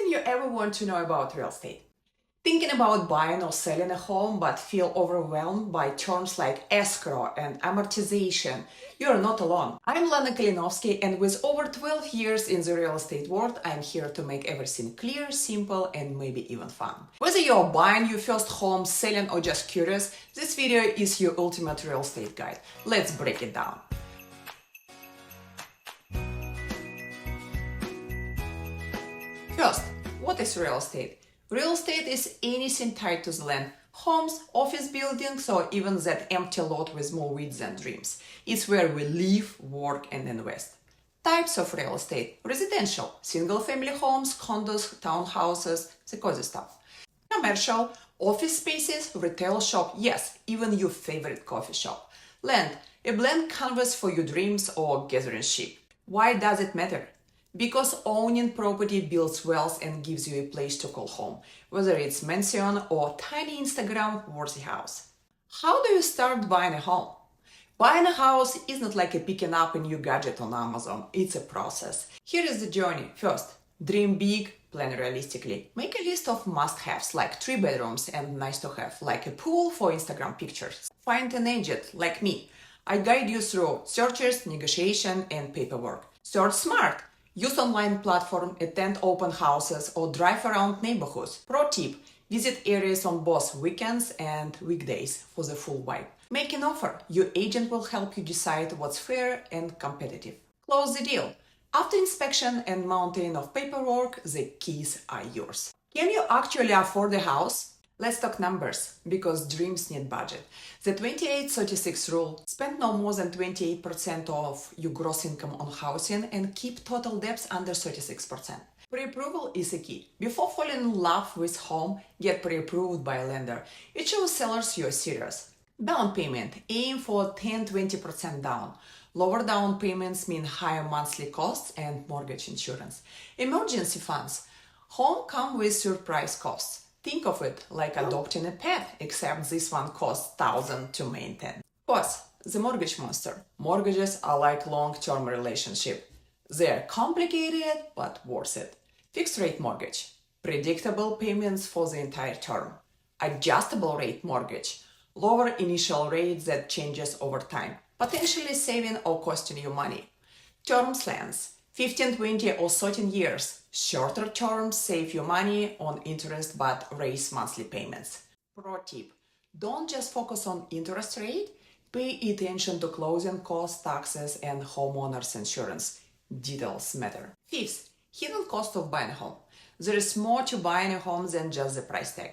everything you ever want to know about real estate. Thinking about buying or selling a home but feel overwhelmed by terms like escrow and amortization? You're not alone. I'm Lana Kalinowski, and with over 12 years in the real estate world, I'm here to make everything clear, simple, and maybe even fun. Whether you're buying your first home, selling, or just curious, this video is your ultimate real estate guide. Let's break it down. First, what is real estate? Real estate is anything tied to the land. Homes, office buildings, or even that empty lot with more weeds than dreams. It's where we live, work, and invest. Types of real estate: residential, single-family homes, condos, townhouses, the cozy stuff. Commercial, office spaces, retail shop, yes, even your favorite coffee shop. Land, a blank canvas for your dreams or gathering sheep. Why does it matter? Because owning property builds wealth and gives you a place to call home, whether it's mansion or tiny Instagram-worthy house. How do you start buying a home? Buying a house is not like picking up a new gadget on Amazon. It's a process. Here is the journey. First, dream big, plan realistically. Make a list of must-haves like 3 bedrooms and nice to have, like a pool for Instagram pictures. Find an agent like me. I guide you through searches, negotiation, and paperwork. Search smart. Use online platform, attend open houses, or drive around neighborhoods. Pro tip: visit areas on both weekends and weekdays for the full vibe. Make an offer. Your agent will help you decide what's fair and competitive. Close the deal. After inspection and mounting of paperwork, the keys are yours. Can you actually afford a house? Let's talk numbers, because dreams need budget. The 28-36 rule: spend no more than 28% of your gross income on housing and keep total debts under 36%. Pre-approval is a key. Before falling in love with home, get pre-approved by a lender. It shows sellers you're serious. Down payment: aim for 10-20% down. Lower down payments mean higher monthly costs and mortgage insurance. Emergency funds: home come with surprise costs. Think of it like adopting a pet, except this one costs $1,000 to maintain. Plus, the mortgage monster. Mortgages are like long-term relationship. They're complicated, but worth it. Fixed rate mortgage: predictable payments for the entire term. Adjustable rate mortgage: lower initial rate that changes over time, potentially saving or costing you money. Term lengths: 15, 20, or 13 years. Shorter terms save you money on interest but raise monthly payments. Pro tip: don't just focus on interest rate, pay attention to closing costs, taxes, and homeowners insurance. Details matter. Fifth, hidden cost of buying a home. There is more to buying a home than just the price tag.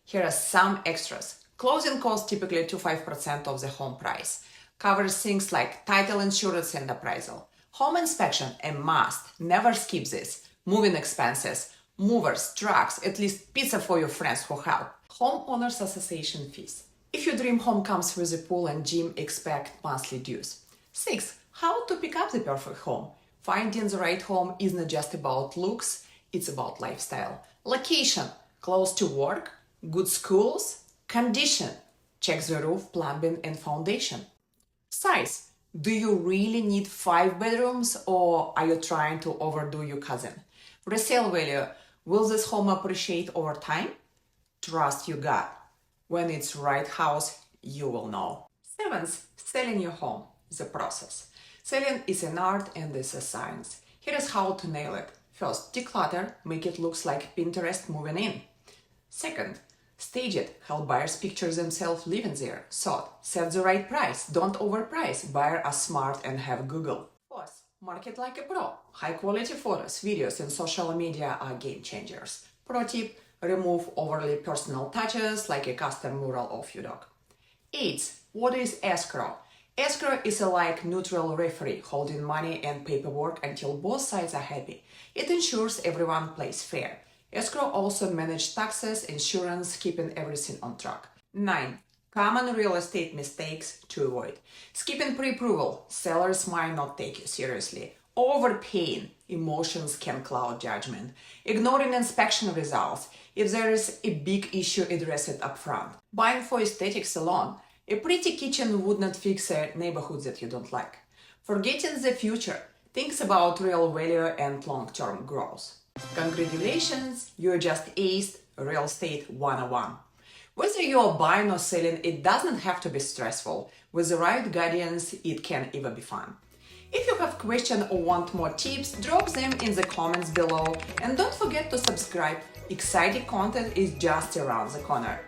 Here are some extras. Closing costs, typically 5% of the home price. Covers things like title insurance and appraisal. Home inspection, a must. Never skip this. Moving expenses, movers, trucks, at least pizza for your friends who help. Homeowners Association fees. If your dream home comes with a pool and gym, expect monthly dues. 6. How to pick up the perfect home. Finding the right home isn't just about looks, it's about lifestyle. Location: close to work, good schools. Condition: check the roof, plumbing, and foundation. Size: do you really need 5 bedrooms, or are you trying to overdo your cousin? Resale value: will this home appreciate over time? Trust your gut. When it's right house, you will know. 7th, selling your home, the process. Selling is an art and it's a science. Here is how to nail it. First, declutter, make it look like Pinterest moving in. Second, stage it, help buyers picture themselves living there. Third, set the right price, don't overprice, buyers are smart and have Google. Fourth, market like a pro. High quality photos, videos, and social media are game changers. Pro tip: remove overly personal touches like a custom mural of your dog. 8th, what is escrow? Escrow is a like neutral referee holding money and paperwork until both sides are happy. It ensures everyone plays fair. Escrow also manages taxes, insurance, keeping everything on track. 9. Common real estate mistakes to avoid. Skipping pre-approval. Sellers might not take you seriously. Overpaying. Emotions can cloud judgment. Ignoring inspection results. If there is a big issue, address it upfront. Buying for aesthetics alone. A pretty kitchen would not fix a neighborhood that you don't like. Forgetting the future. Thinks about real value and long-term growth. Congratulations, you just aced Real Estate 101. Whether you are buying or selling, it doesn't have to be stressful. With the right guidance, it can even be fun. If you have questions or want more tips, drop them in the comments below, and don't forget to subscribe. Exciting content is just around the corner.